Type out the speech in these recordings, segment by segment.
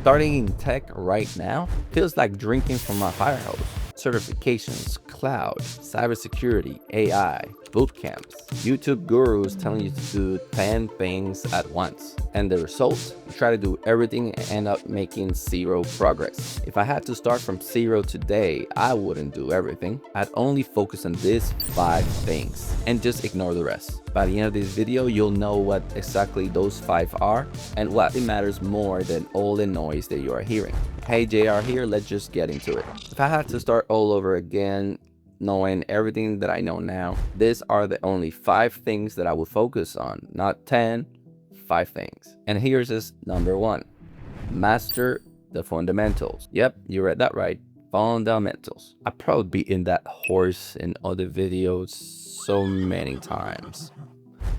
Starting in tech right now feels like drinking from a fire hose. Certifications, cloud, cybersecurity, AI, bootcamps, YouTube gurus telling you to do 10 things at once. And the result? You try to do everything and end up making zero progress. If I had to start from zero today, I wouldn't do everything. I'd only focus on these 5 things and just ignore the rest. By the end of this video, you'll know what exactly those 5 are and what matters more than all the noise that you are hearing. Hey, JR here, let's just get into it. If I had to start all over again, knowing everything that I know now, these are the only 5 things that I would focus on, not 10, 5 things. And here's this number 1, master the fundamentals. Yep, you read that right, fundamentals. I've probably beaten that horse in other videos so many times.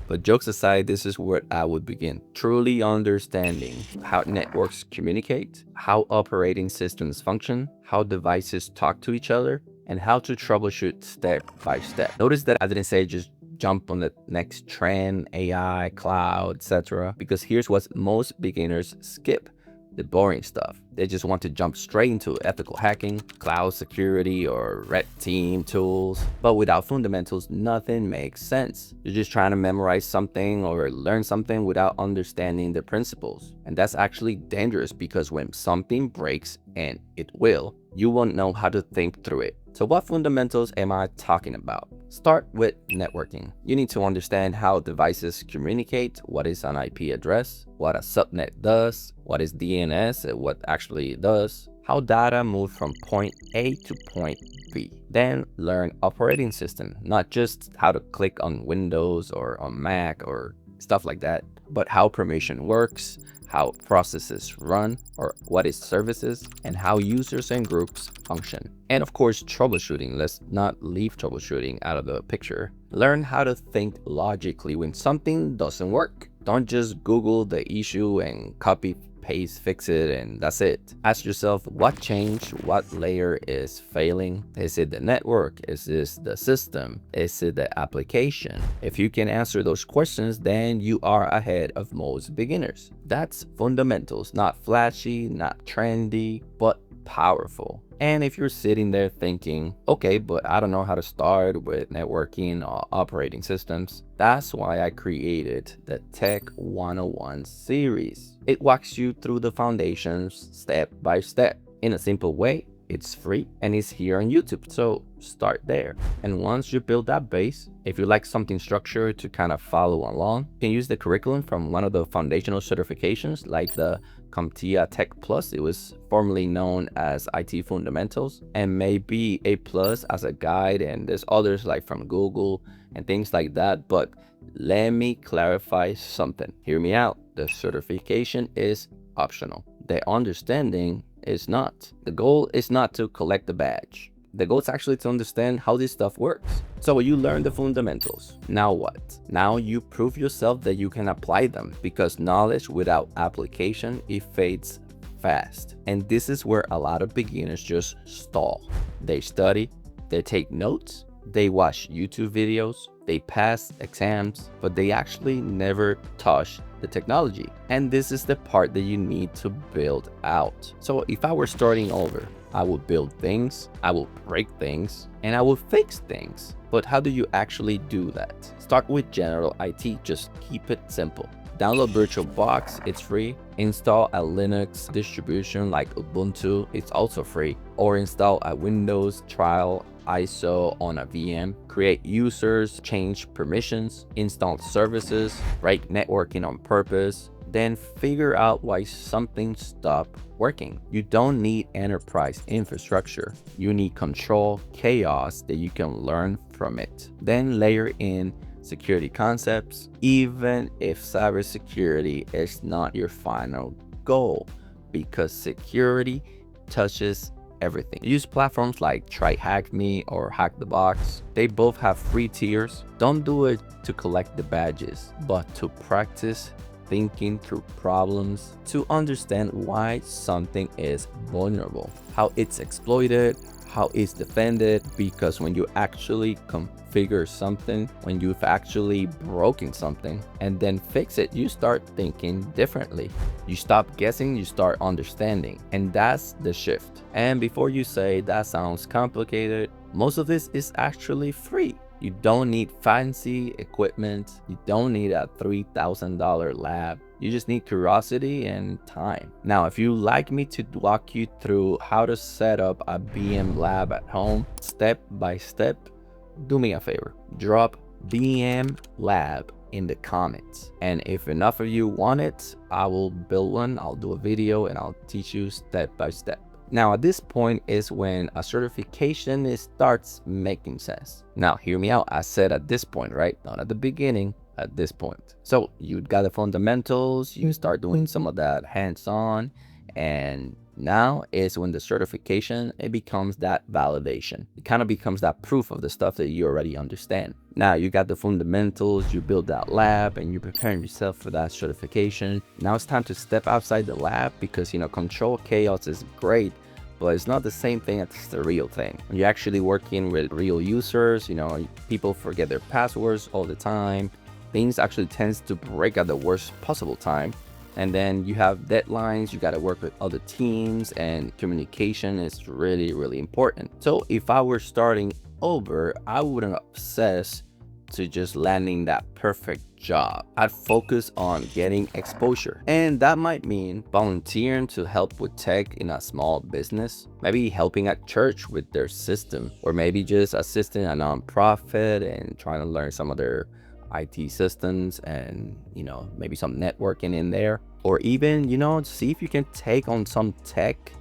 But jokes aside, this is where I would begin. Truly understanding how networks communicate, how operating systems function, how devices talk to each other, and how to troubleshoot step by step. Notice that I didn't say just jump on the next trend, AI, cloud, etc. Because here's what most beginners skip. The boring stuff. They just want to jump straight into ethical hacking, cloud security, or red team tools. But without fundamentals, nothing makes sense. You're just trying to memorize something or learn something without understanding the principles. And that's actually dangerous because when something breaks, and it will, you won't know how to think through it. So what fundamentals am I talking about? Start with networking. You need to understand how devices communicate, what is an IP address, what a subnet does, what is DNS, and what actually it does, how data moves from point A to point B. Then learn operating system, not just how to click on Windows or on Mac or stuff like that, but how permission works, how processes run, or what is services, and how users and groups function. And of course, troubleshooting. Let's not leave troubleshooting out of the picture. Learn how to think logically when something doesn't work. Don't just Google the issue and copy, paste, fix it, and that's it. Ask yourself what changed, what layer is failing. Is it the network? Is this the system? Is it the application? If you can answer those questions, then you are ahead of most beginners. That's fundamentals, not flashy, not trendy, but powerful. And if you're sitting there thinking, okay, but I don't know how to start with networking or operating systems, that's why I created the Tech 101 series. It walks you through the foundations step by step in a simple way. It's free and it's here on YouTube, so start there. And once you build that base, if you like something structured to kind of follow along, you can use the curriculum from one of the foundational certifications like the CompTIA Tech Plus. It was formerly known as IT Fundamentals, and maybe A Plus as a guide, and there's others like from Google and things like that. But let me clarify something. Hear me out. The certification is optional. The understanding is not. The goal is not to collect the badge. The goal is actually to understand how this stuff works. So you learn the fundamentals. Now what? Now you prove yourself that you can apply them, because knowledge without application, it fades fast. And this is where a lot of beginners just stall. They study, they take notes, they watch YouTube videos, they pass exams, but they actually never touch the technology. And this is the part that you need to build out. So if I were starting over, I would build things, I will break things, and I will fix things. But how do you actually do that? Start with general IT, just keep it simple. Download VirtualBox, it's free. Install a Linux distribution like Ubuntu, it's also free. Or install a Windows trial ISO on a VM. Create users, change permissions, install services, break networking on purpose. Then figure out why something stopped working. You don't need enterprise infrastructure. You need control, chaos that you can learn from it. Then layer in security concepts, even if cybersecurity is not your final goal, because security touches everything. Use platforms like TryHackMe or HackTheBox. They both have free tiers. Don't do it to collect the badges, but to practice thinking through problems, to understand why something is vulnerable, how it's exploited, how it's defended, because when you actually configure something, when you've actually broken something and then fix it, you start thinking differently. You stop guessing, you start understanding, and that's the shift. And before you say that sounds complicated, most of this is actually free. You don't need fancy equipment. You don't need a $3,000 lab. You just need curiosity and time. Now, if you'd like me to walk you through how to set up a BM lab at home, step by step, do me a favor. Drop BM lab in the comments. And if enough of you want it, I will build one. I'll do a video and I'll teach you step by step. Now, at this point is when a certification starts making sense. Now, hear me out. I said at this point, right? Not at the beginning, at this point. So you got the fundamentals, you start doing some of that hands-on, and now is when the certification, it becomes that validation. It kind of becomes that proof of the stuff that you already understand. Now you got the fundamentals, you build that lab, and you're preparing yourself for that certification. Now it's time to step outside the lab, because, you know, control chaos is great, but it's not the same thing as the real thing. When you're actually working with real users, you know, people forget their passwords all the time. Things actually tends to break at the worst possible time. And then you have deadlines, you got to work with other teams, and communication is really, really important. So if I were starting over, I wouldn't obsess to just landing that perfect job. I'd focus on getting exposure. And that might mean volunteering to help with tech in a small business, maybe helping at church with their system, or maybe just assisting a nonprofit and trying to learn some of their IT systems and, you know, maybe some networking in there, or even, you know, see if you can take on some tech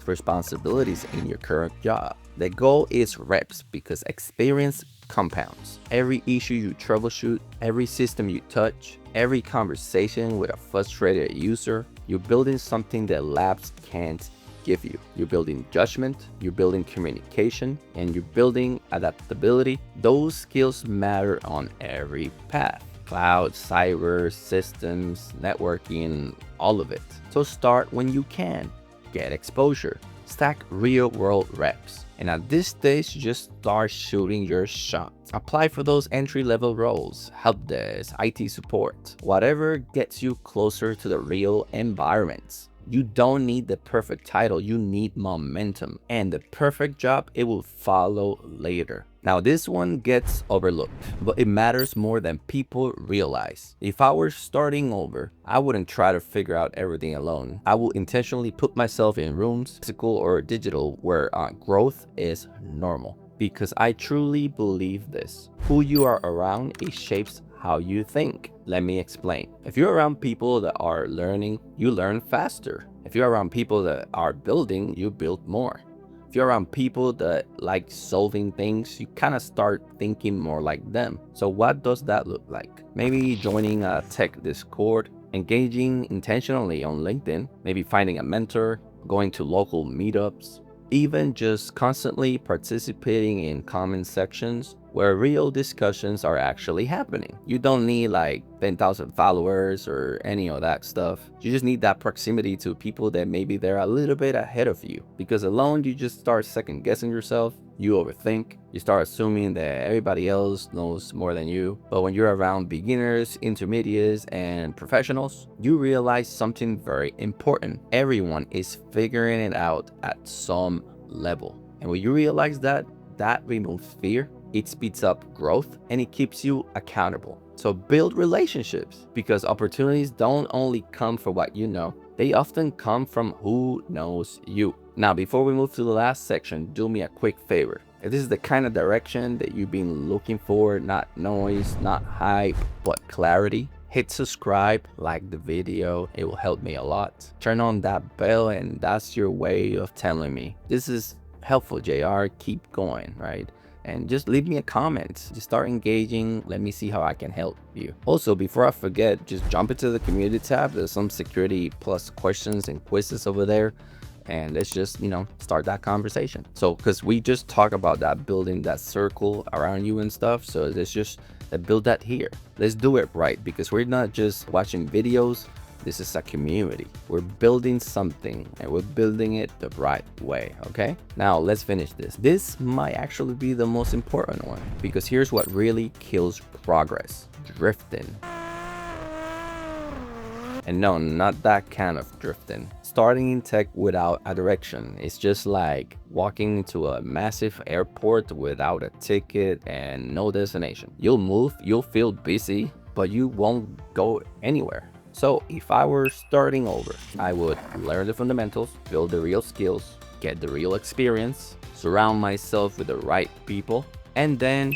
responsibilities in your current job. The goal is reps, because experience compounds. Every issue you troubleshoot, every system you touch, every conversation with a frustrated user, you're building something that labs can't give you. You're building judgment, you're building communication, and you're building adaptability. Those skills matter on every path. Cloud, cyber, systems, networking, all of it. So start when you can. Get exposure. Stack real world reps. And at this stage, just start shooting your shot. Apply for those entry-level roles, help desk, IT support, whatever gets you closer to the real environments. You don't need the perfect title, you need momentum, and the perfect job, it will follow later. Now this one gets overlooked, but it matters more than people realize. If I were starting over, I wouldn't try to figure out everything alone. I will intentionally put myself in rooms, physical or digital, where growth is normal. Because I truly believe this. Who you are around, it shapes how you think. Let me explain. If you're around people that are learning, you learn faster. If you're around people that are building, you build more. If you're around people that like solving things, you kind of start thinking more like them. So what does that look like? Maybe joining a tech Discord, engaging intentionally on LinkedIn, maybe finding a mentor, going to local meetups, even just constantly participating in comment sections where real discussions are actually happening. You don't need like 10,000 followers or any of that stuff. You just need that proximity to people that maybe they're a little bit ahead of you, because alone you just start second guessing yourself. You overthink, you start assuming that everybody else knows more than you. But when you're around beginners, intermediates, and professionals, you realize something very important. Everyone is figuring it out at some level. And when you realize that, that removes fear, it speeds up growth, and it keeps you accountable. So build relationships, because opportunities don't only come from what you know, they often come from who knows you. Now, before we move to the last section, do me a quick favor. If this is the kind of direction that you've been looking for, not noise, not hype, but clarity, hit subscribe, like the video, it will help me a lot. Turn on that bell, and that's your way of telling me, this is helpful, JR, keep going, right? And just leave me a comment, just start engaging. Let me see how I can help you. Also, before I forget, just jump into the community tab. There's some security plus questions and quizzes over there, and let's just, you know, start that conversation. So because we just talk about that, building that circle around you and stuff, so let's just build that here. Let's do it right, because we're not just watching videos, This is a community. We're building something and we're building it the right way, okay? Now let's finish this. This might actually be the most important one because here's what really kills progress: drifting. And no, not that kind of drifting. Starting in tech without a direction is just like walking into a massive airport without a ticket and no destination. You'll move, you'll feel busy, but you won't go anywhere. So if I were starting over, I would learn the fundamentals, build the real skills, get the real experience, surround myself with the right people, and then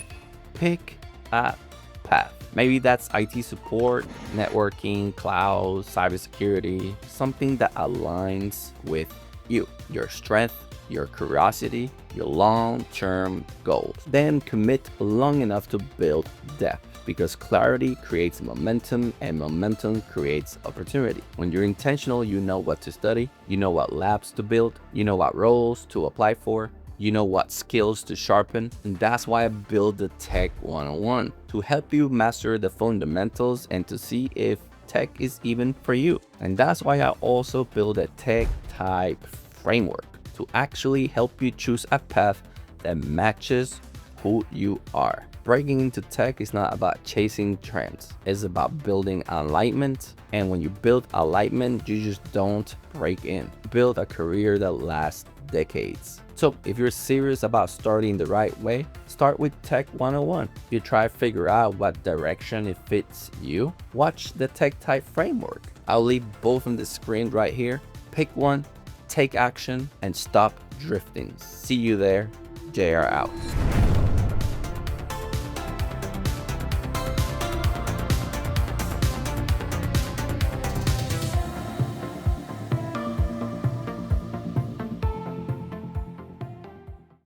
pick a path. Maybe that's IT support, networking, cloud, cybersecurity, something that aligns with you, your strength, your curiosity, your long-term goals. Then commit long enough to build depth, because clarity creates momentum and momentum creates opportunity. When you're intentional, you know what to study, you know what labs to build, you know what roles to apply for, you know what skills to sharpen. And that's why I build the Tech 101, to help you master the fundamentals and to see if tech is even for you. And that's why I also build a tech type framework to actually help you choose a path that matches who you are. Breaking into tech is not about chasing trends. It's about building alignment. And when you build alignment, you just don't break in. Build a career that lasts decades. So if you're serious about starting the right way, start with Tech 101. If you try to figure out what direction it fits you, watch the Tech Type Framework. I'll leave both on the screen right here. Pick one, take action, and stop drifting. See you there. JR out.